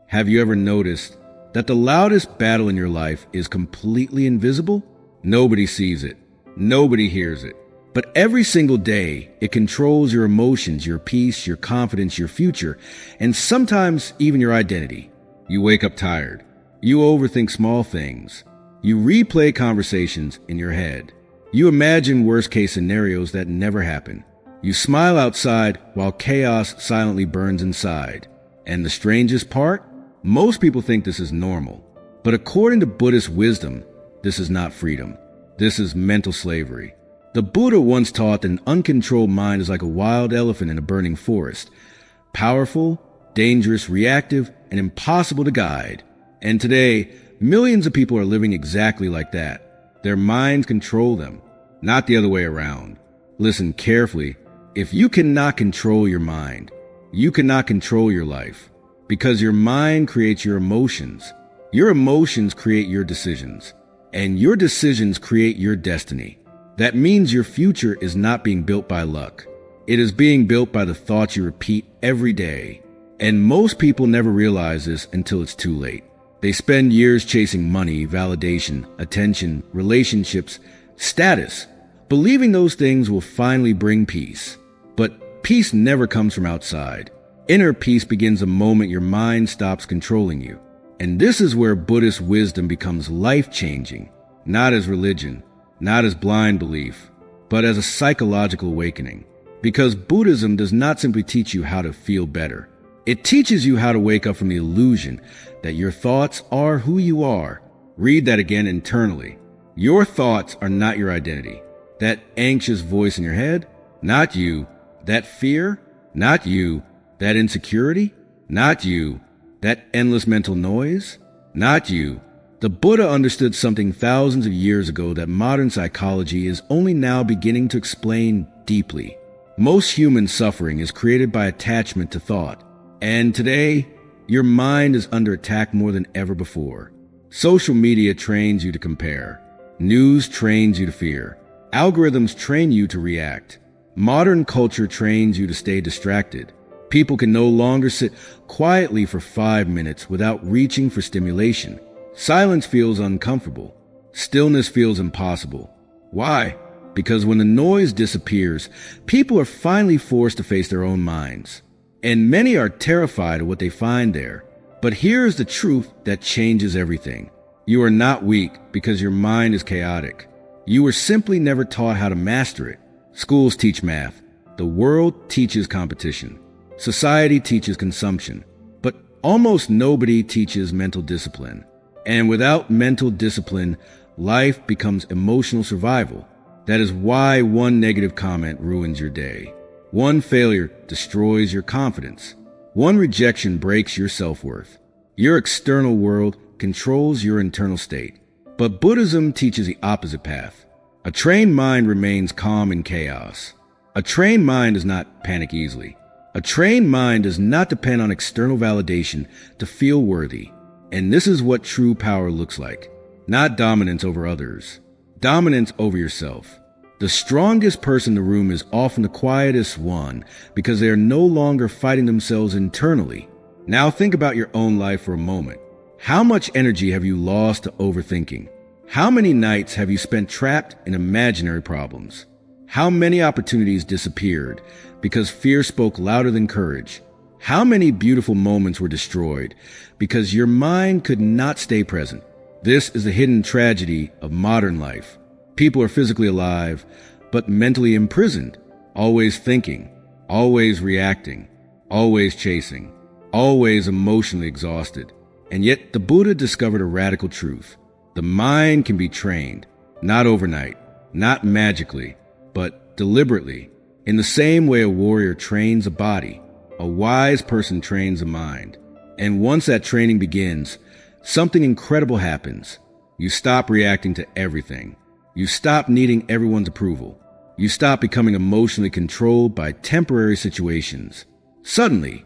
Have you ever noticed that the loudest battle in your life is completely invisible? Nobody sees it. Nobody hears it. But every single day, it controls your emotions, your peace, your confidence, your future, and sometimes even your identity. You wake up tired. You overthink small things. You replay conversations in your head. You imagine worst-case scenarios that never happen. You smile outside while chaos silently burns inside. And the strangest part? Most people think this is normal. But according to Buddhist wisdom, this is not freedom. This is mental slavery. The Buddha once taught that an uncontrolled mind is like a wild elephant in a burning forest. Powerful, dangerous, reactive, and impossible to guide. And today, millions of people are living exactly like that. Their minds control them, not the other way around. Listen carefully. If you cannot control your mind, you cannot control your life. Because your mind creates your emotions. Your emotions create your decisions. And your decisions create your destiny. That means your future is not being built by luck. It is being built by the thoughts you repeat every day. And most people never realize this until it's too late. They spend years chasing money, validation, attention, relationships, status, believing those things will finally bring peace. But peace never comes from outside. Inner peace begins the moment your mind stops controlling you. And this is where Buddhist wisdom becomes life-changing, not as religion, not as blind belief, but as a psychological awakening. Because Buddhism does not simply teach you how to feel better. It teaches you how to wake up from the illusion that your thoughts are who you are. Read that again internally. Your thoughts are not your identity. That anxious voice in your head, not you. That fear, not you. That insecurity, not you. That endless mental noise, not you. The Buddha understood something thousands of years ago that modern psychology is only now beginning to explain deeply. Most human suffering is created by attachment to thought. And today, your mind is under attack more than ever before. Social media trains you to compare. News trains you to fear. Algorithms train you to react. Modern culture trains you to stay distracted. People can no longer sit quietly for 5 minutes without reaching for stimulation. Silence feels uncomfortable. Stillness feels impossible. Why? Because when the noise disappears, people are finally forced to face their own minds. And many are terrified of what they find there. But here is the truth that changes everything. You are not weak because your mind is chaotic. You were simply never taught how to master it. Schools teach math. The world teaches competition. Society teaches consumption. But almost nobody teaches mental discipline. And without mental discipline, life becomes emotional survival. That is why one negative comment ruins your day. One failure destroys your confidence. One rejection breaks your self-worth. Your external world controls your internal state. But Buddhism teaches the opposite path. A trained mind remains calm in chaos. A trained mind does not panic easily. A trained mind does not depend on external validation to feel worthy. And this is what true power looks like. Not dominance over others. Dominance over yourself. The strongest person in the room is often the quietest one because they are no longer fighting themselves internally. Now think about your own life for a moment. How much energy have you lost to overthinking? How many nights have you spent trapped in imaginary problems? How many opportunities disappeared because fear spoke louder than courage? How many beautiful moments were destroyed because your mind could not stay present? This is the hidden tragedy of modern life. People are physically alive, but mentally imprisoned, always thinking, always reacting, always chasing, always emotionally exhausted. And yet the Buddha discovered a radical truth. The mind can be trained, not overnight, not magically, but deliberately. In the same way a warrior trains a body, a wise person trains a mind. And once that training begins, something incredible happens. You stop reacting to everything. You stop needing everyone's approval. You stop becoming emotionally controlled by temporary situations. Suddenly,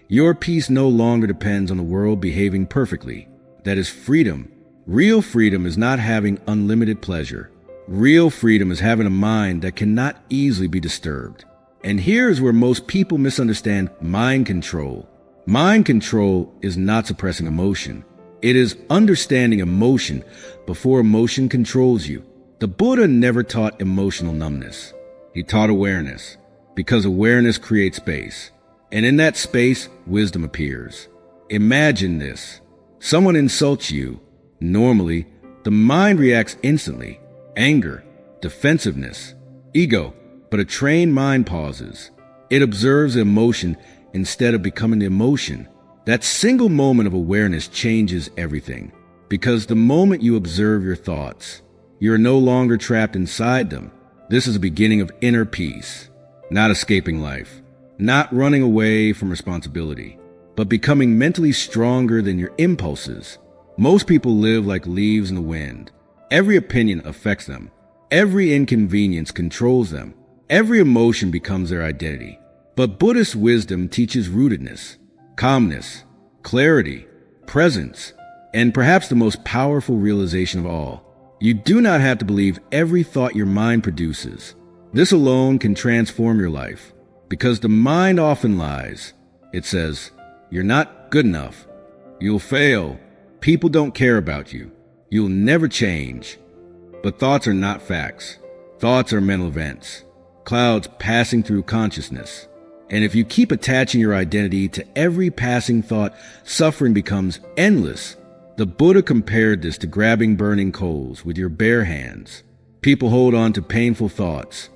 your peace no longer depends on the world behaving perfectly. That is freedom. Real freedom is not having unlimited pleasure. Real freedom is having a mind that cannot easily be disturbed. And here is where most people misunderstand mind control. Mind control is not suppressing emotion. It is understanding emotion before emotion controls you. The Buddha never taught emotional numbness. He taught awareness, because awareness creates space. And in that space, wisdom appears. Imagine this. Someone insults you. Normally, the mind reacts instantly. Anger, defensiveness, ego. But a trained mind pauses. It observes the emotion instead of becoming the emotion. That single moment of awareness changes everything. Because the moment you observe your thoughts, you're no longer trapped inside them. This is the beginning of inner peace. Not escaping life. Not running away from responsibility. But becoming mentally stronger than your impulses. Most people live like leaves in the wind. Every opinion affects them. Every inconvenience controls them. Every emotion becomes their identity. But Buddhist wisdom teaches rootedness, calmness, clarity, presence, and perhaps the most powerful realization of all. You do not have to believe every thought your mind produces. This alone can transform your life, because the mind often lies. It says, "You're not good enough. You'll fail. People don't care about you. You'll never change." But thoughts are not facts. Thoughts are mental events, clouds passing through consciousness. And if you keep attaching your identity to every passing thought, suffering becomes endless. The Buddha compared this to grabbing burning coals with your bare hands. People hold on to painful thoughts,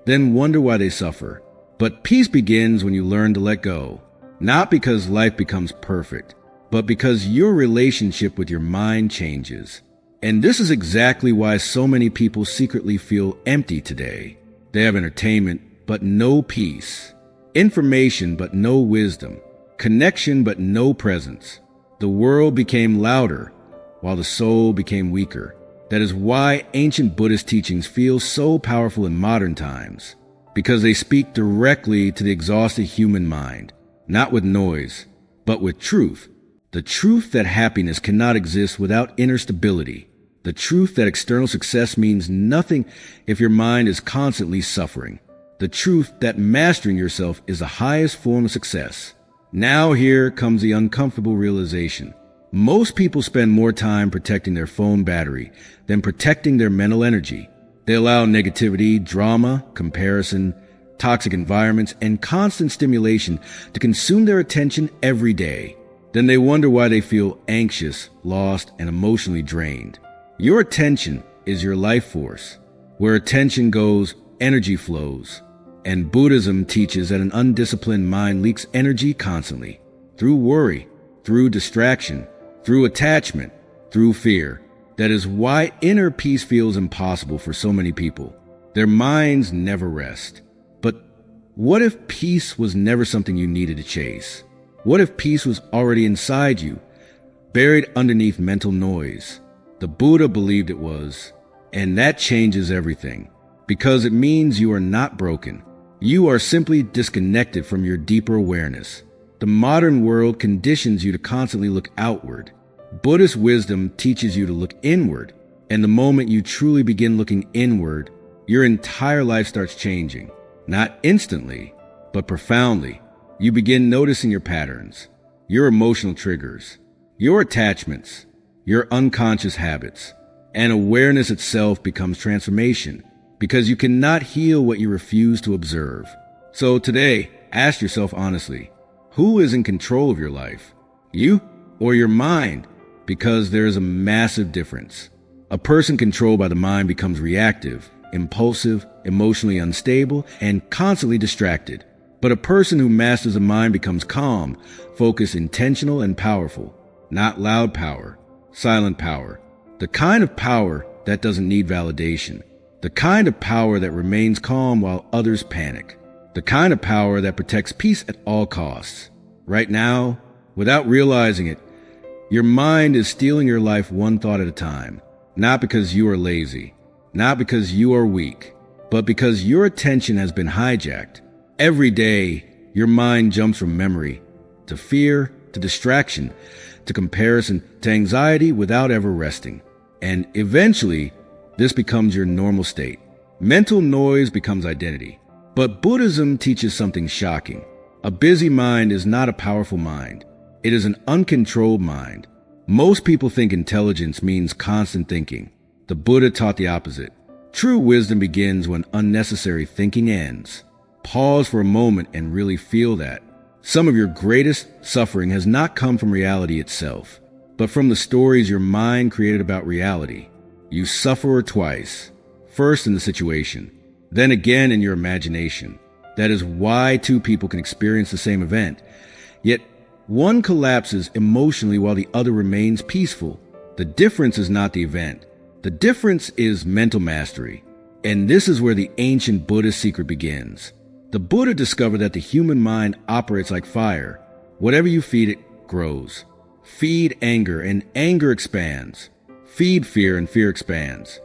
then wonder why they suffer. But peace begins when you learn to let go, not because life becomes perfect, but because your relationship with your mind changes. And this is exactly why so many people secretly feel empty today. They have entertainment, but no peace. Information, but no wisdom. Connection, but no presence. The world became louder, while the soul became weaker. That is why ancient Buddhist teachings feel so powerful in modern times, because they speak directly to the exhausted human mind, not with noise, but with truth. The truth that happiness cannot exist without inner stability. The truth that external success means nothing if your mind is constantly suffering. The truth that mastering yourself is the highest form of success. Now here comes the uncomfortable realization. Most people spend more time protecting their phone battery than protecting their mental energy. They allow negativity, drama, comparison, toxic environments, and constant stimulation to consume their attention every day. Then they wonder why they feel anxious, lost, and emotionally drained. Your attention is your life force. Where attention goes, energy flows. And Buddhism teaches that an undisciplined mind leaks energy constantly, through worry, through distraction, through attachment, through fear. That is why inner peace feels impossible for so many people. Their minds never rest. But what if peace was never something you needed to chase? What if peace was already inside you, buried underneath mental noise? The Buddha believed it was, and that changes everything, because it means you are not broken. You are simply disconnected from your deeper awareness. The modern world conditions you to constantly look outward. Buddhist wisdom teaches you to look inward, and the moment you truly begin looking inward, your entire life starts changing. Not instantly, but profoundly. You begin noticing your patterns, your emotional triggers, your attachments, your unconscious habits, and awareness itself becomes transformation, because you cannot heal what you refuse to observe. So today, ask yourself honestly, who is in control of your life? You or your mind? Because there is a massive difference. A person controlled by the mind becomes reactive, impulsive, emotionally unstable, and constantly distracted. But a person who masters the mind becomes calm, focused, intentional, and powerful. Not loud power, silent power. The kind of power that doesn't need validation. The kind of power that remains calm while others panic. The kind of power that protects peace at all costs. Right now, without realizing it, your mind is stealing your life one thought at a time. Not because you are lazy, not because you are weak, but because your attention has been hijacked. Every day, your mind jumps from memory to fear, to distraction, to comparison, to anxiety without ever resting. And eventually, this becomes your normal state. Mental noise becomes identity. But Buddhism teaches something shocking. A busy mind is not a powerful mind. It is an uncontrolled mind. Most people think intelligence means constant thinking. The Buddha taught the opposite. True wisdom begins when unnecessary thinking ends. Pause for a moment and really feel that. Some of your greatest suffering has not come from reality itself, but from the stories your mind created about reality. You suffer twice. First in the situation, then again in your imagination. That is why two people can experience the same event, yet one collapses emotionally while the other remains peaceful. The difference is not the event. The difference is mental mastery. And this is where the ancient Buddhist secret begins. The Buddha discovered that the human mind operates like fire. Whatever you feed it grows. Feed anger and anger expands. Feed fear and fear expands.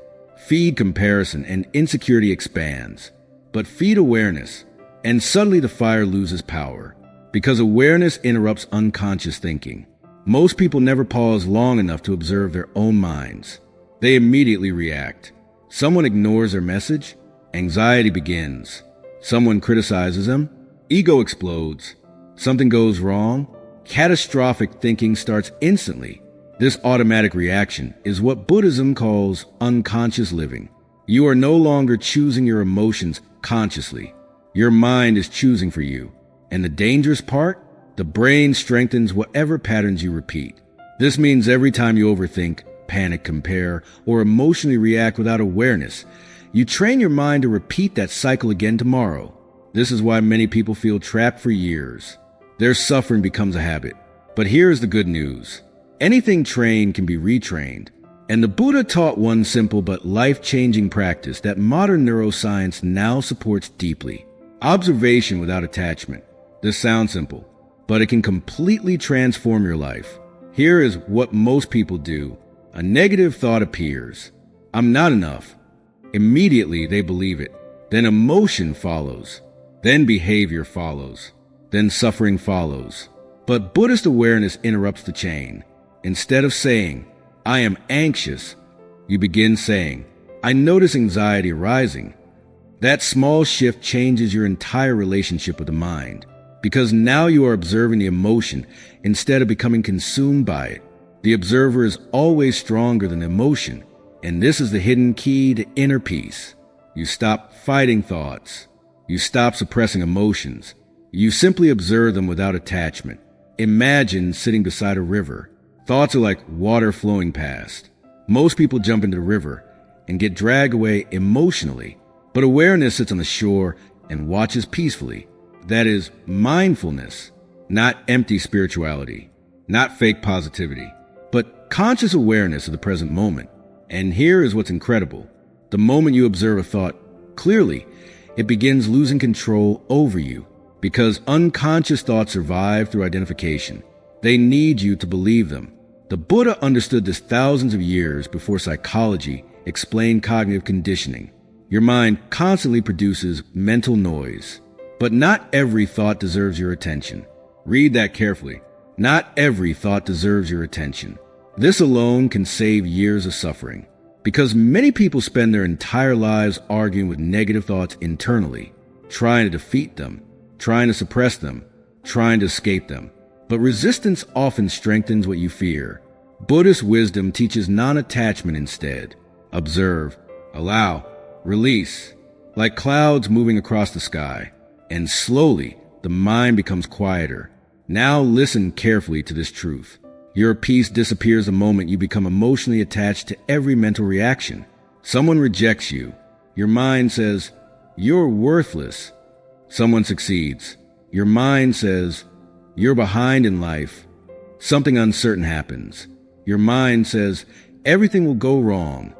Feed comparison and insecurity expands. But feed awareness, and suddenly the fire loses power. Because awareness interrupts unconscious thinking. Most people never pause long enough to observe their own minds. They immediately react. Someone ignores their message, anxiety begins. Someone criticizes them, ego explodes. Something goes wrong, catastrophic thinking starts instantly. This automatic reaction is what Buddhism calls unconscious living. You are no longer choosing your emotions consciously. Your mind is choosing for you. And the dangerous part? The brain strengthens whatever patterns you repeat. This means every time you overthink, panic, compare, or emotionally react without awareness, you train your mind to repeat that cycle again tomorrow. This is why many people feel trapped for years. Their suffering becomes a habit. But here is the good news. Anything trained can be retrained. And the Buddha taught one simple but life-changing practice that modern neuroscience now supports deeply. Observation without attachment. This sounds simple, but it can completely transform your life. Here is what most people do. A negative thought appears. I'm not enough. Immediately they believe it. Then emotion follows. Then behavior follows. Then suffering follows. But Buddhist awareness interrupts the chain. Instead of saying, I am anxious, you begin saying, I notice anxiety arising. That small shift changes your entire relationship with the mind, because now you are observing the emotion instead of becoming consumed by it. The observer is always stronger than the emotion, and this is the hidden key to inner peace. You stop fighting thoughts. You stop suppressing emotions. You simply observe them without attachment. Imagine sitting beside a river. Thoughts are like water flowing past. Most people jump into the river and get dragged away emotionally, but awareness sits on the shore and watches peacefully. That is mindfulness, not empty spirituality, not fake positivity, but conscious awareness of the present moment. And here is what's incredible. The moment you observe a thought clearly, it begins losing control over you, because unconscious thoughts survive through identification. They need you to believe them. The Buddha understood this thousands of years before psychology explained cognitive conditioning. Your mind constantly produces mental noise. But not every thought deserves your attention. Read that carefully. Not every thought deserves your attention. This alone can save years of suffering, because many people spend their entire lives arguing with negative thoughts internally, trying to defeat them, trying to suppress them, trying to escape them. But resistance often strengthens what you fear. Buddhist wisdom teaches non-attachment instead. Observe, allow, release, like clouds moving across the sky. And slowly, the mind becomes quieter. Now listen carefully to this truth. Your peace disappears the moment you become emotionally attached to every mental reaction. Someone rejects you. Your mind says, you're worthless. Someone succeeds. Your mind says, you're behind in life. Something uncertain happens. Your mind says, everything will go wrong.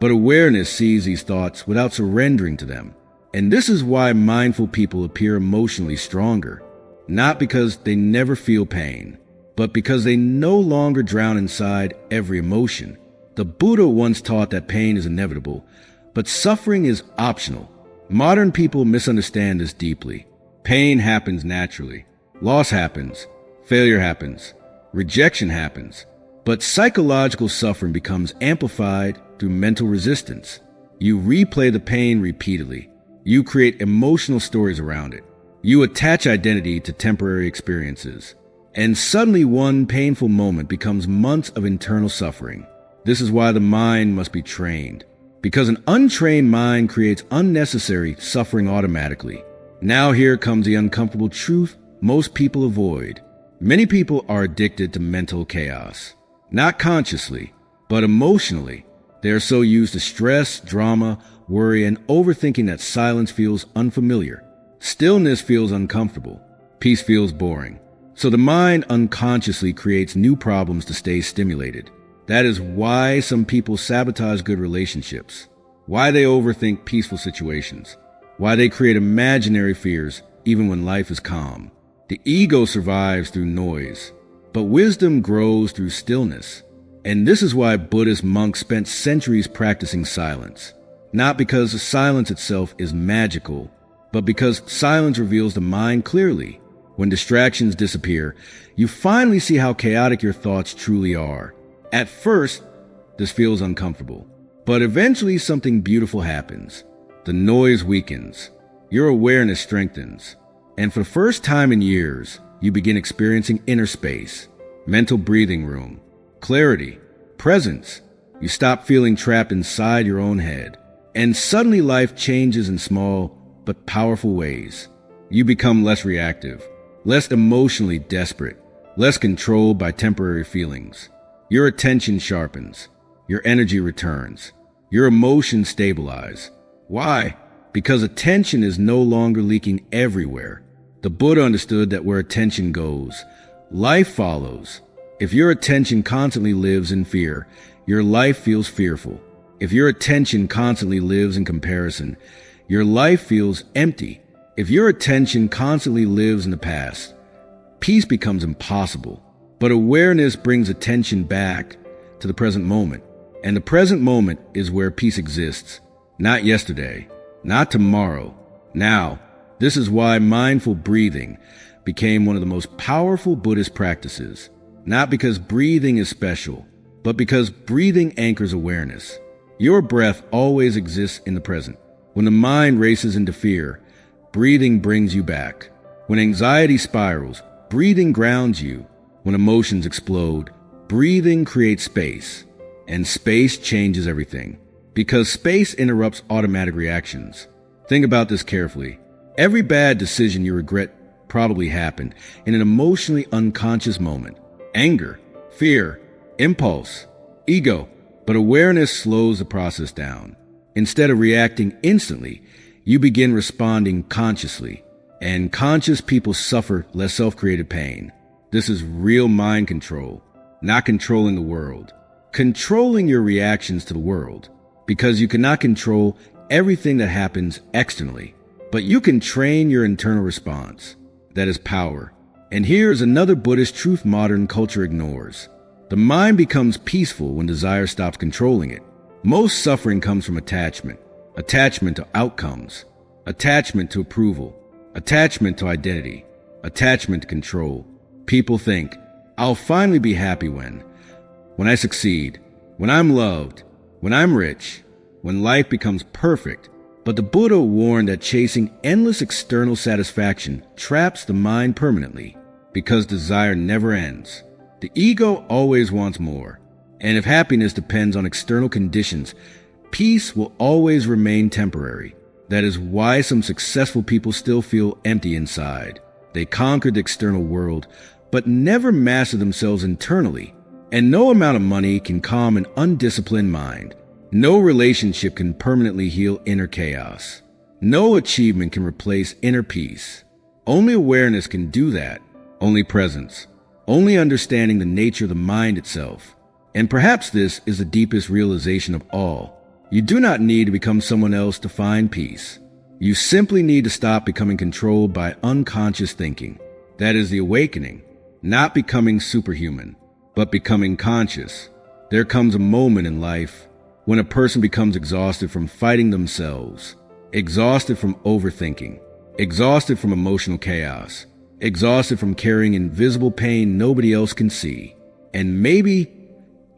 But awareness sees these thoughts without surrendering to them. And this is why mindful people appear emotionally stronger. Not because they never feel pain, but because they no longer drown inside every emotion. The Buddha once taught that pain is inevitable, but suffering is optional. Modern people misunderstand this deeply. Pain happens naturally. Loss happens. Failure happens. Rejection happens. But psychological suffering becomes amplified through mental resistance. You replay the pain repeatedly. You create emotional stories around it. You attach identity to temporary experiences, and suddenly one painful moment becomes months of internal suffering. This is why the mind must be trained, because an untrained mind creates unnecessary suffering automatically. Now here comes the uncomfortable truth most people avoid. Many people are addicted to mental chaos, not consciously, but emotionally. They are so used to stress, drama, worry, and overthinking that silence feels unfamiliar. Stillness feels uncomfortable. Peace feels boring. So the mind unconsciously creates new problems to stay stimulated. That is why some people sabotage good relationships, why they overthink peaceful situations, why they create imaginary fears even when life is calm. The ego survives through noise, but wisdom grows through stillness. And this is why Buddhist monks spent centuries practicing silence. Not because silence itself is magical, but because silence reveals the mind clearly. When distractions disappear, you finally see how chaotic your thoughts truly are. At first, this feels uncomfortable, but eventually something beautiful happens. The noise weakens, your awareness strengthens, and for the first time in years, you begin experiencing inner space, mental breathing room, clarity, presence. You stop feeling trapped inside your own head, and suddenly life changes in small but powerful ways. You become less reactive, less emotionally desperate, less controlled by temporary feelings. Your attention sharpens, your energy returns, your emotions stabilize. Why? Because attention is no longer leaking everywhere. The Buddha understood that where attention goes, life follows. If your attention constantly lives in fear, your life feels fearful. If your attention constantly lives in comparison, your life feels empty. If your attention constantly lives in the past, peace becomes impossible. But awareness brings attention back to the present moment. And the present moment is where peace exists. Not yesterday, not tomorrow, now. This is why mindful breathing became one of the most powerful Buddhist practices. Not because breathing is special, but because breathing anchors awareness. Your breath always exists in the present. When the mind races into fear, breathing brings you back. When anxiety spirals, breathing grounds you. When emotions explode, breathing creates space. And space changes everything, because space interrupts automatic reactions. Think about this carefully. Every bad decision you regret probably happened in an emotionally unconscious moment. Anger, fear, impulse, ego. But awareness slows the process down. Instead of reacting instantly, you begin responding consciously. And conscious people suffer less self-created pain. This is real mind control, not controlling the world. Controlling your reactions to the world, because you cannot control everything that happens externally. But you can train your internal response. That is power. And here's another Buddhist truth modern culture ignores. The mind becomes peaceful when desire stops controlling it. Most suffering comes from attachment. Attachment to outcomes. Attachment to approval. Attachment to identity. Attachment to control. People think, I'll finally be happy when I succeed, when I'm loved, when I'm rich, when life becomes perfect. But the Buddha warned that chasing endless external satisfaction traps the mind permanently, because desire never ends. The ego always wants more, and if happiness depends on external conditions, peace will always remain temporary. That is why some successful people still feel empty inside. They conquered the external world, but never mastered themselves internally. And no amount of money can calm an undisciplined mind. No relationship can permanently heal inner chaos. No achievement can replace inner peace. Only awareness can do that. Only presence. Only understanding the nature of the mind itself. And perhaps this is the deepest realization of all. You do not need to become someone else to find peace. You simply need to stop becoming controlled by unconscious thinking. That is the awakening. Not becoming superhuman, but becoming conscious. There comes a moment in life when a person becomes exhausted from fighting themselves, exhausted from overthinking, exhausted from emotional chaos, exhausted from carrying invisible pain nobody else can see. And maybe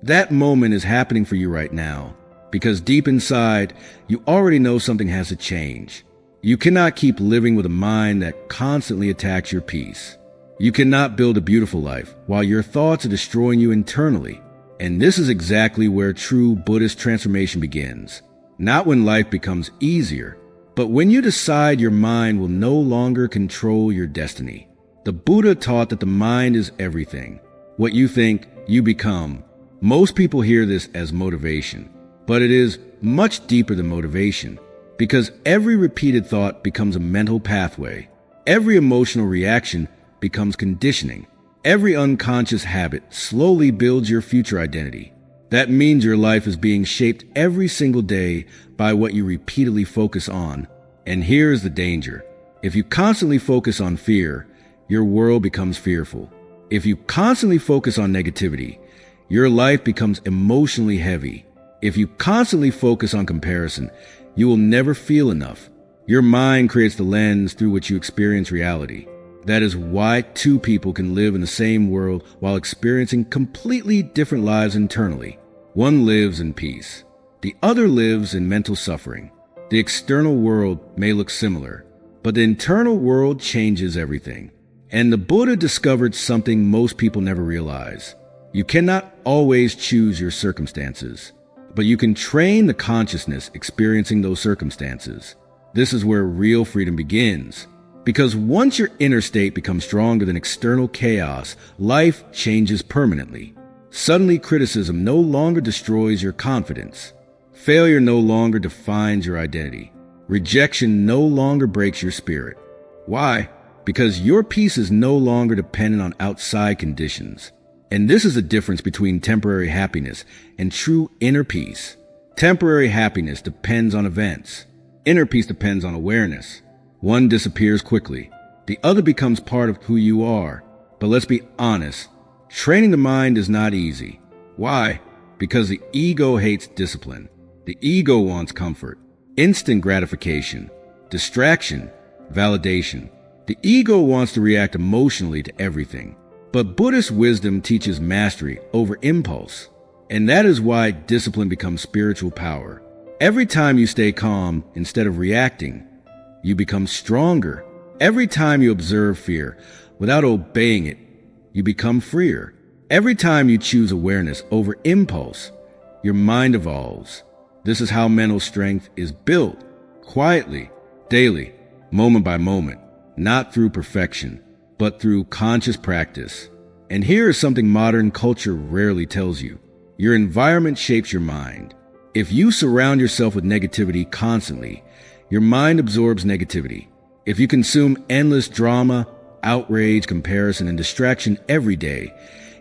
that moment is happening for you right now, because deep inside, you already know something has to change. You cannot keep living with a mind that constantly attacks your peace. You cannot build a beautiful life while your thoughts are destroying you internally. And this is exactly where true Buddhist transformation begins. Not when life becomes easier, but when you decide your mind will no longer control your destiny. The Buddha taught that the mind is everything. What you think, you become. Most people hear this as motivation, but it is much deeper than motivation, because every repeated thought becomes a mental pathway. Every emotional reaction becomes conditioning. Every unconscious habit slowly builds your future identity. That means your life is being shaped every single day by what you repeatedly focus on. And here's the danger. If you constantly focus on fear, your world becomes fearful. If you constantly focus on negativity, your life becomes emotionally heavy. If you constantly focus on comparison, you will never feel enough. Your mind creates the lens through which you experience reality. That is why two people can live in the same world while experiencing completely different lives internally. One lives in peace. The other lives in mental suffering. The external world may look similar, but the internal world changes everything. And the Buddha discovered something most people never realize. You cannot always choose your circumstances, but you can train the consciousness experiencing those circumstances. This is where real freedom begins. Because once your inner state becomes stronger than external chaos, life changes permanently. Suddenly, criticism no longer destroys your confidence. Failure no longer defines your identity. Rejection no longer breaks your spirit. Why? Because your peace is no longer dependent on outside conditions. And this is the difference between temporary happiness and true inner peace. Temporary happiness depends on events. Inner peace depends on awareness. One disappears quickly. The other becomes part of who you are. But let's be honest, training the mind is not easy. Why? Because the ego hates discipline. The ego wants comfort, instant gratification, distraction, validation. The ego wants to react emotionally to everything. But Buddhist wisdom teaches mastery over impulse. And that is why discipline becomes spiritual power. Every time you stay calm instead of reacting, you become stronger. Every time you observe fear without obeying it, you become freer. Every time you choose awareness over impulse, your mind evolves. This is how mental strength is built, quietly, daily, moment by moment, not through perfection, but through conscious practice. And here is something modern culture rarely tells you. Your environment shapes your mind. If you surround yourself with negativity constantly, your mind absorbs negativity. If you consume endless drama, outrage, comparison, and distraction every day,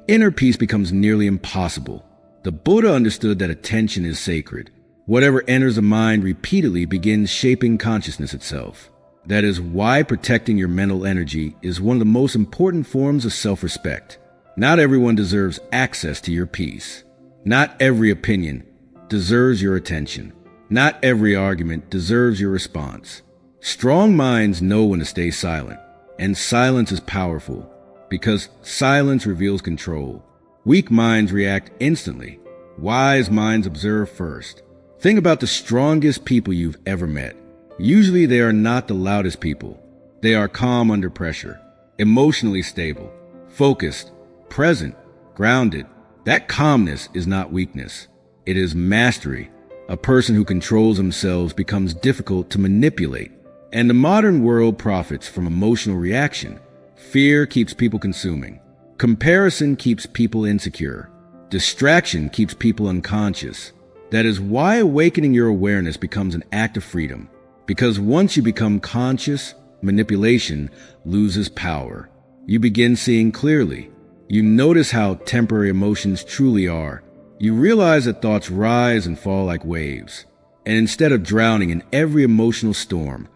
inner peace becomes nearly impossible. The Buddha understood that attention is sacred. Whatever enters the mind repeatedly begins shaping consciousness itself. That is why protecting your mental energy is one of the most important forms of self-respect. Not everyone deserves access to your peace. Not every opinion deserves your attention. Not every argument deserves your response. Strong minds know when to stay silent, and silence is powerful, because silence reveals control. Weak minds react instantly. Wise minds observe first. Think about the strongest people you've ever met. Usually they are not the loudest people. They are calm under pressure, emotionally stable, focused, present, grounded. That calmness is not weakness. It is mastery. A person who controls themselves becomes difficult to manipulate. And the modern world profits from emotional reaction. Fear keeps people consuming. Comparison keeps people insecure. Distraction keeps people unconscious. That is why awakening your awareness becomes an act of freedom. Because once you become conscious, manipulation loses power. You begin seeing clearly. You notice how temporary emotions truly are. You realize that thoughts rise and fall like waves. And instead of drowning in every emotional storm,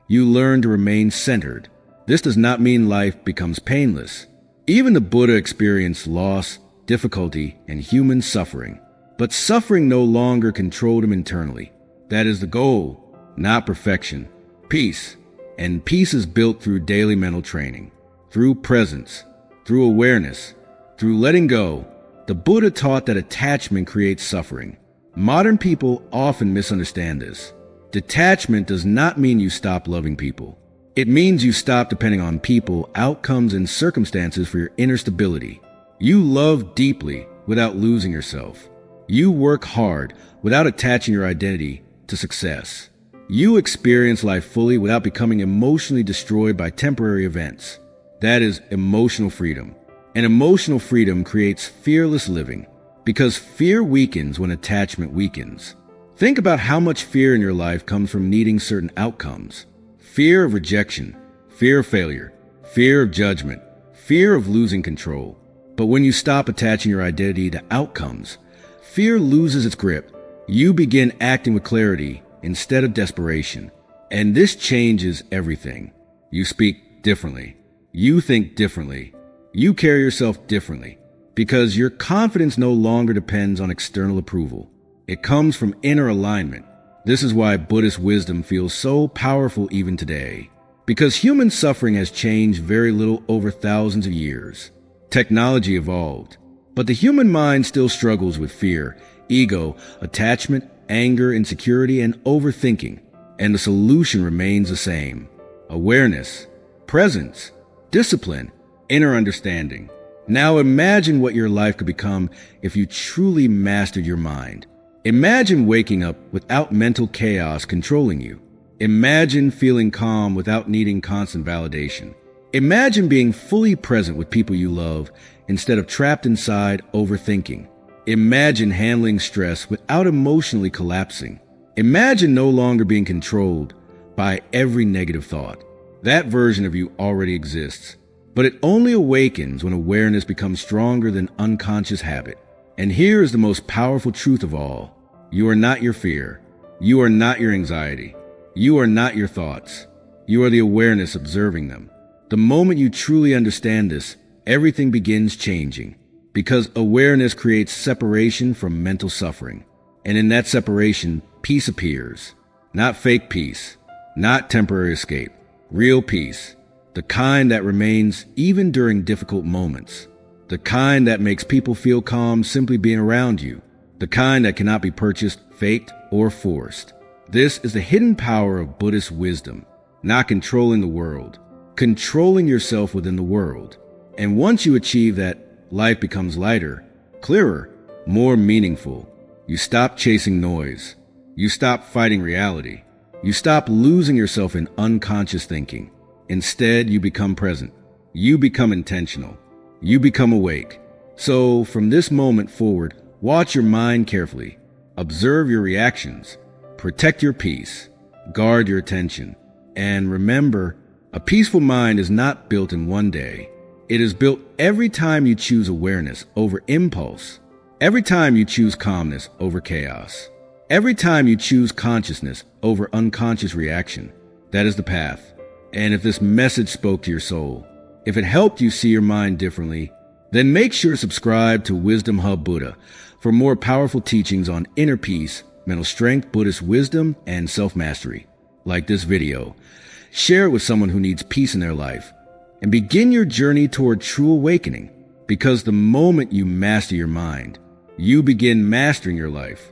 you learn to remain centered. This does not mean life becomes painless. Even the Buddha experienced loss, difficulty, and human suffering. But suffering no longer controlled him internally. That is the goal. Not perfection, peace. And peace is built through daily mental training, through presence, through awareness, through letting go. The Buddha taught that attachment creates suffering. Modern people often misunderstand this. Detachment does not mean you stop loving people. It means you stop depending on people, outcomes, and circumstances for your inner stability. You love deeply without losing yourself. You work hard without attaching your identity to success. You experience life fully without becoming emotionally destroyed by temporary events. That is emotional freedom. And emotional freedom creates fearless living, because fear weakens when attachment weakens. Think about how much fear in your life comes from needing certain outcomes. Fear of rejection, fear of failure, fear of judgment, fear of losing control. But when you stop attaching your identity to outcomes, fear loses its grip. You begin acting with clarity instead of desperation. And this changes everything. You speak differently. You think differently. You carry yourself differently, because your confidence no longer depends on external approval. It comes from inner alignment. This is why Buddhist wisdom feels so powerful even today, because human suffering has changed very little over thousands of years. Technology evolved, but the human mind still struggles with fear, ego, attachment, anger, insecurity, and overthinking. And the solution remains the same: awareness, presence, discipline, inner understanding. Now imagine what your life could become if you truly mastered your mind. Imagine waking up without mental chaos controlling you. Imagine feeling calm without needing constant validation. Imagine being fully present with people you love instead of trapped inside overthinking. Imagine handling stress without emotionally collapsing. Imagine no longer being controlled by every negative thought. That version of you already exists, but it only awakens when awareness becomes stronger than unconscious habit. And here is the most powerful truth of all. You are not your fear. You are not your anxiety. You are not your thoughts. You are the awareness observing them. The moment you truly understand this, everything begins changing, because awareness creates separation from mental suffering. And in that separation, peace appears. Not fake peace, not temporary escape, real peace. The kind that remains even during difficult moments. The kind that makes people feel calm simply being around you. The kind that cannot be purchased, faked, or forced. This is the hidden power of Buddhist wisdom, not controlling the world, controlling yourself within the world. And once you achieve that, life becomes lighter, clearer, more meaningful. You stop chasing noise. You stop fighting reality. You stop losing yourself in unconscious thinking. Instead, you become present. You become intentional. You become awake. So, from this moment forward, watch your mind carefully. Observe your reactions. Protect your peace. Guard your attention. And remember, a peaceful mind is not built in one day. It is built every time you choose awareness over impulse. Every time you choose calmness over chaos. Every time you choose consciousness over unconscious reaction. That is the path. And if this message spoke to your soul, if it helped you see your mind differently, then make sure to subscribe to Wisdom Hub Buddha for more powerful teachings on inner peace, mental strength, Buddhist wisdom, and self-mastery. Like this video, share it with someone who needs peace in their life, and begin your journey toward true awakening, because the moment you master your mind, you begin mastering your life.